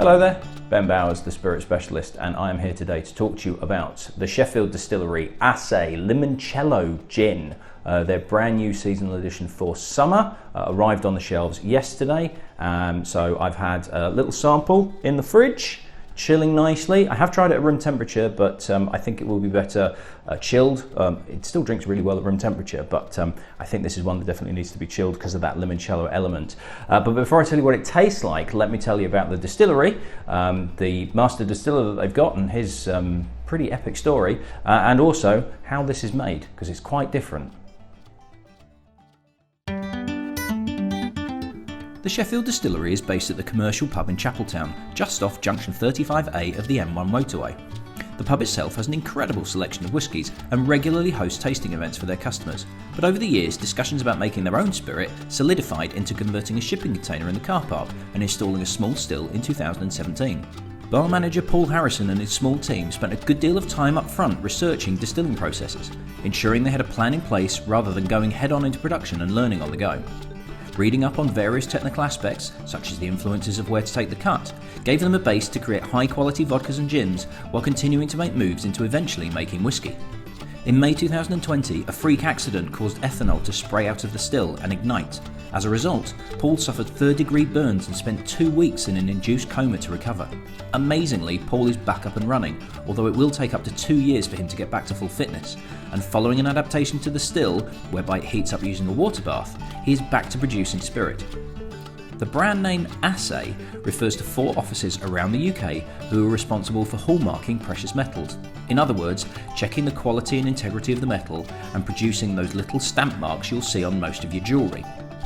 Hello there, Ben Bowers, the Spirit Specialist, and I am here today to talk to you about the Sheffield Distillery Assay Limoncello Gin. Their brand new seasonal edition for summer arrived on the shelves yesterday, so I've had a little sample in the fridge, chilling nicely. I have tried it at room temperature, but I think it will be better chilled. It still drinks really well at room temperature, but I think this is one that definitely needs to be chilled because of that limoncello element. But before I tell you what it tastes like, let me tell you about the distillery, the master distiller that they've got and his pretty epic story, and also how this is made, because it's quite different. The Sheffield Distillery is based at the commercial pub in Chapeltown, just off Junction 35A of the M1 motorway. The pub itself has an incredible selection of whiskies and regularly hosts tasting events for their customers, but over the years discussions about making their own spirit solidified into converting a shipping container in the car park and installing a small still in 2017. Bar manager Paul Harrison and his small team spent a good deal of time up front researching distilling processes, ensuring they had a plan in place rather than going head on into production and learning on the go. Reading up on various technical aspects, such as the influences of where to take the cut, gave them a base to create high-quality vodkas and gins while continuing to make moves into eventually making whiskey. In May 2020, a freak accident caused ethanol to spray out of the still and ignite. As a result, Paul suffered third-degree burns and spent 2 weeks in an induced coma to recover. Amazingly, Paul is back up and running, although it will take up to 2 years for him to get back to full fitness. And following an adaptation to the still, whereby it heats up using a water bath, he is back to producing spirit. The brand name Assay refers to 4 offices around the UK who are responsible for hallmarking precious metals. In other words, checking the quality and integrity of the metal and producing those little stamp marks you'll see on most of your jewellery.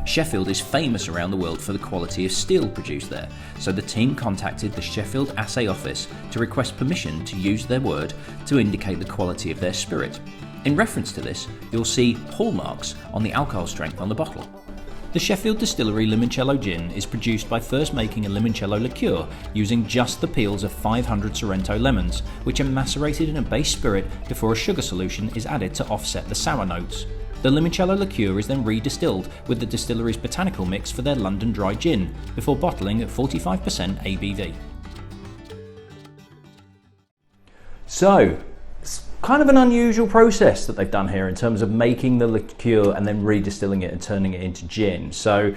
Sheffield is famous around the world for the quality of steel produced there, so the team contacted the Sheffield Assay office to request permission to use their word to indicate the quality of their spirit. In reference to this, you'll see hallmarks on the alcohol strength on the bottle. The Sheffield Distillery Limoncello Gin is produced by first making a limoncello liqueur using just the peels of 500 Sorrento lemons, which are macerated in a base spirit before a sugar solution is added to offset the sour notes. The limoncello liqueur is then redistilled with the distillery's botanical mix for their London Dry Gin, before bottling at 45% ABV. So, it's kind of an unusual process that they've done here in terms of making the liqueur and then redistilling it and turning it into gin. So,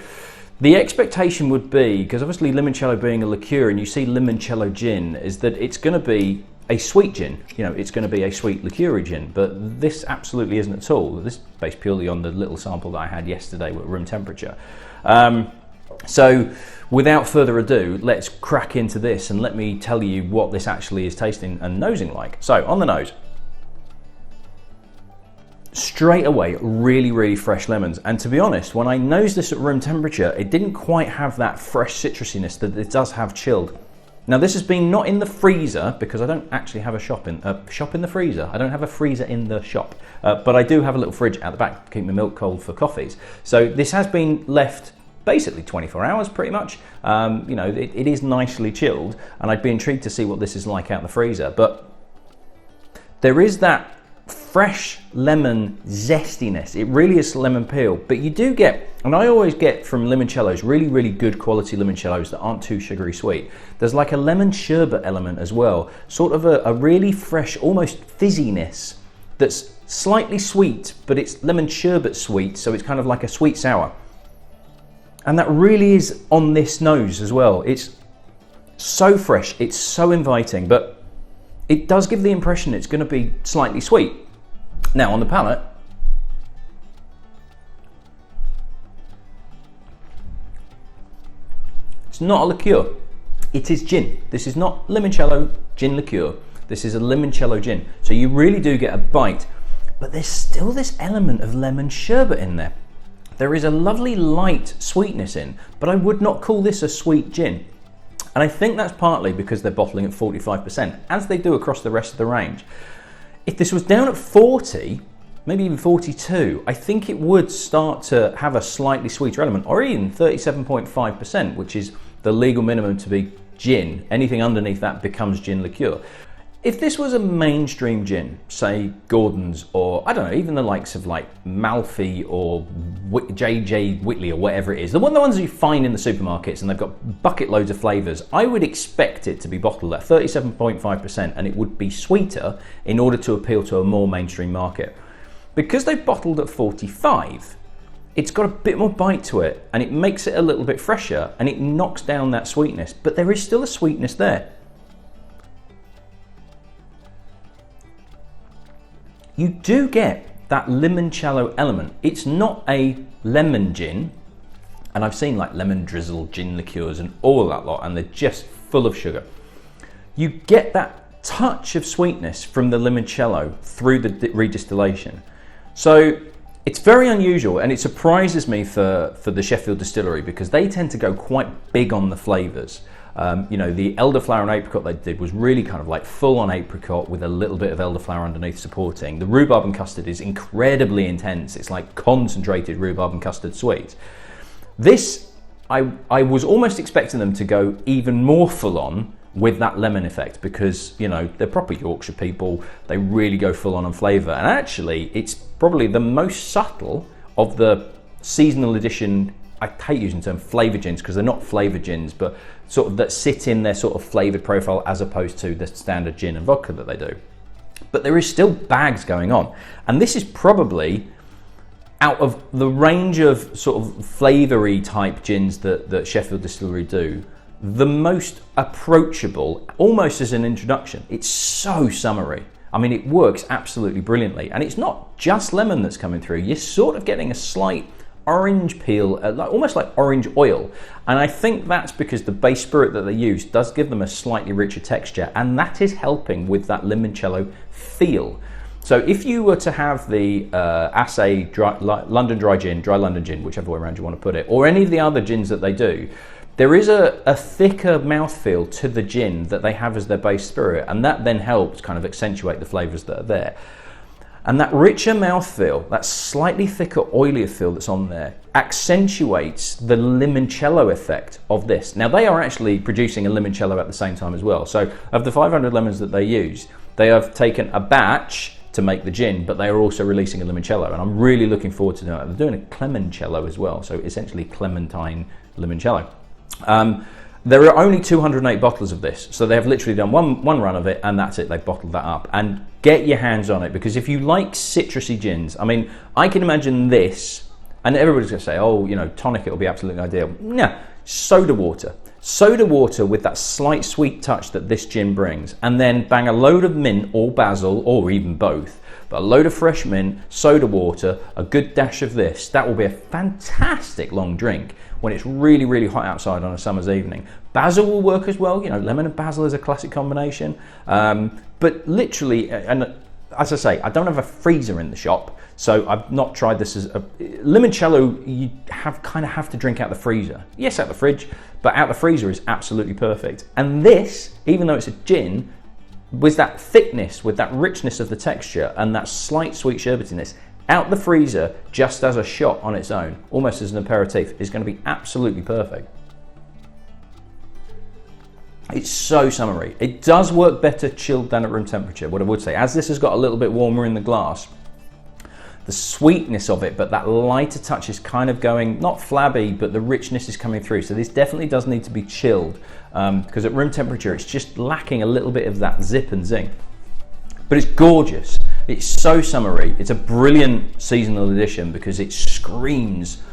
the expectation would be, because obviously limoncello being a liqueur and you see limoncello gin, is that it's going to be a sweet gin, it's going to be a sweet liqueur gin, but this absolutely isn't at all. This is based purely on the little sample that I had yesterday at room temperature. So without further ado, let's crack into this and let me tell you what this actually is tasting and nosing like. So on the nose, straight away, really fresh lemons. And to be honest, when I nosed this at room temperature, it didn't quite have that fresh citrusiness that it does have chilled. Now this has been not in the freezer because I don't actually have a shop in the freezer. I don't have a freezer in the shop, but I do have a little fridge at the back to keep my milk cold for coffees. So this has been left basically 24 hours pretty much. It is nicely chilled, and I'd be intrigued to see what this is like out in the freezer. But there is that fresh lemon zestiness. It really is lemon peel, but you do get, and I always get from limoncellos, really good quality limoncellos that aren't too sugary sweet, there's like a lemon sherbet element as well, sort of a really fresh, almost fizziness that's slightly sweet, but it's lemon sherbet sweet, so it's kind of like a sweet sour. And that really is on this nose as well. It's so fresh, it's so inviting, but it does give the impression it's going to be slightly sweet. Now on the palate, it's not a liqueur, it is gin. This is not limoncello gin liqueur, this is a limoncello gin. So you really do get a bite, but there's still this element of lemon sherbet in there. There is a lovely light sweetness in, but I would not call this a sweet gin. And I think that's partly because they're bottling at 45%, as they do across the rest of the range. If this was down at 40, maybe even 42, I think it would start to have a slightly sweeter element, or even 37.5%, which is the legal minimum to be gin. Anything underneath that becomes gin liqueur. If this was a mainstream gin, say Gordon's, or I don't know, even the likes of like Malfi or J.J. Whitley or whatever it is, the ones you find in the supermarkets, and they've got bucket loads of flavours, I would expect it to be bottled at 37.5%, and it would be sweeter in order to appeal to a more mainstream market. Because they've bottled at 45, it's got a bit more bite to it, and it makes it a little bit fresher, and it knocks down that sweetness, but there is still a sweetness there. You do get that limoncello element. It's not a lemon gin, and I've seen like lemon drizzle gin liqueurs and all that lot, and they're just full of sugar. You get that touch of sweetness from the limoncello through the redistillation. So it's very unusual, and it surprises me for the Sheffield Distillery, because they tend to go quite big on the flavours. You know, the elderflower and apricot they did was really kind of like full on apricot with a little bit of elderflower underneath supporting. The rhubarb and custard is incredibly intense. It's like concentrated rhubarb and custard sweet. This, I was almost expecting them to go even more full on with that lemon effect, because, you know, they're proper Yorkshire people. They really go full on flavour. And actually, it's probably the most subtle of the seasonal edition. I hate using the term flavour gins because they're not flavour gins, but sort of that sit in their sort of flavoured profile as opposed to the standard gin and vodka that they do. But there is still bags going on. And this is probably, out of the range of sort of flavoury type gins that Sheffield Distillery do, the most approachable, almost as an introduction. It's so summery. I mean, it works absolutely brilliantly. And it's not just lemon that's coming through. You're sort of getting a slight orange peel, almost like orange oil, and I think that's because the base spirit that they use does give them a slightly richer texture, and that is helping with that limoncello feel. So if you were to have the Assay London Dry London Gin, whichever way around you want to put it, or any of the other gins that they do, there is a thicker mouthfeel to the gin that they have as their base spirit, and that then helps kind of accentuate the flavours that are there. And that richer mouthfeel, that slightly thicker, oilier feel that's on there, accentuates the limoncello effect of this. Now, they are actually producing a limoncello at the same time as well. So, of the 500 lemons that they use, they have taken a batch to make the gin, but they are also releasing a limoncello. And I'm really looking forward to doing that. They're doing a clemencello as well, so essentially clementine limoncello. There are only 208 bottles of this, so they have literally done one run of it, and that's it. They've bottled that up. And get your hands on it, because if you like citrusy gins, I mean, I can imagine this, and everybody's going to say, oh, you know, tonic, it'll be absolutely ideal. No, soda water. Soda water with that slight sweet touch that this gin brings, and then bang a load of mint or basil, or even both, but a load of fresh mint, soda water, a good dash of this. That will be a fantastic long drink when it's really, really hot outside on a summer's evening. Basil will work as well. You know, lemon and basil is a classic combination. But literally, and as I say, I don't have a freezer in the shop, so I've not tried this as a limoncello. You kind of have to drink out the freezer. Yes, out the fridge, but out the freezer is absolutely perfect. And this, even though it's a gin, with that thickness, with that richness of the texture and that slight sweet sherbetiness, out the freezer just as a shot on its own, almost as an aperitif, is going to be absolutely perfect. It's so summery. It does work better chilled than at room temperature, what I would say. As this has got a little bit warmer in the glass, the sweetness of it, but that lighter touch is kind of going, not flabby, but the richness is coming through. So this definitely does need to be chilled, because at room temperature, it's just lacking a little bit of that zip and zing. But it's gorgeous. It's so summery. It's a brilliant seasonal edition because it screams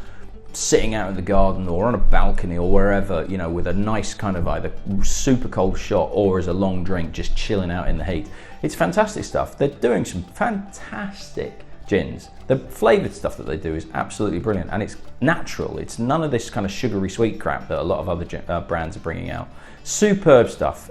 sitting out in the garden or on a balcony or wherever, you know, with a nice kind of either super cold shot or as a long drink, just chilling out in the heat. It's fantastic stuff. They're doing some fantastic gins. The flavoured stuff that they do is absolutely brilliant, and it's natural. It's none of this kind of sugary sweet crap that a lot of other brands are bringing out. Superb stuff.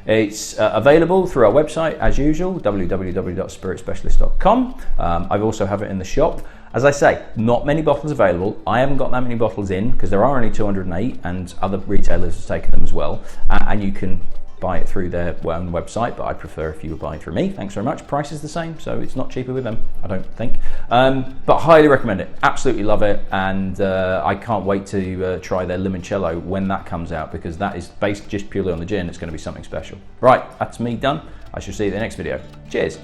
It's available through our website as usual, www.spiritspecialist.com. I also have it in the shop. As I say, not many bottles available. I haven't got that many bottles in because there are only 208, and other retailers have taken them as well. And you can buy it through their own website, but I prefer if you were buying through me. Thanks very much. Price is the same, so it's not cheaper with them, I don't think. But highly recommend it. Absolutely love it, and I can't wait to try their limoncello when that comes out, because that is based just purely on the gin. It's going to be something special. Right, that's me done. I shall see you in the next video. Cheers.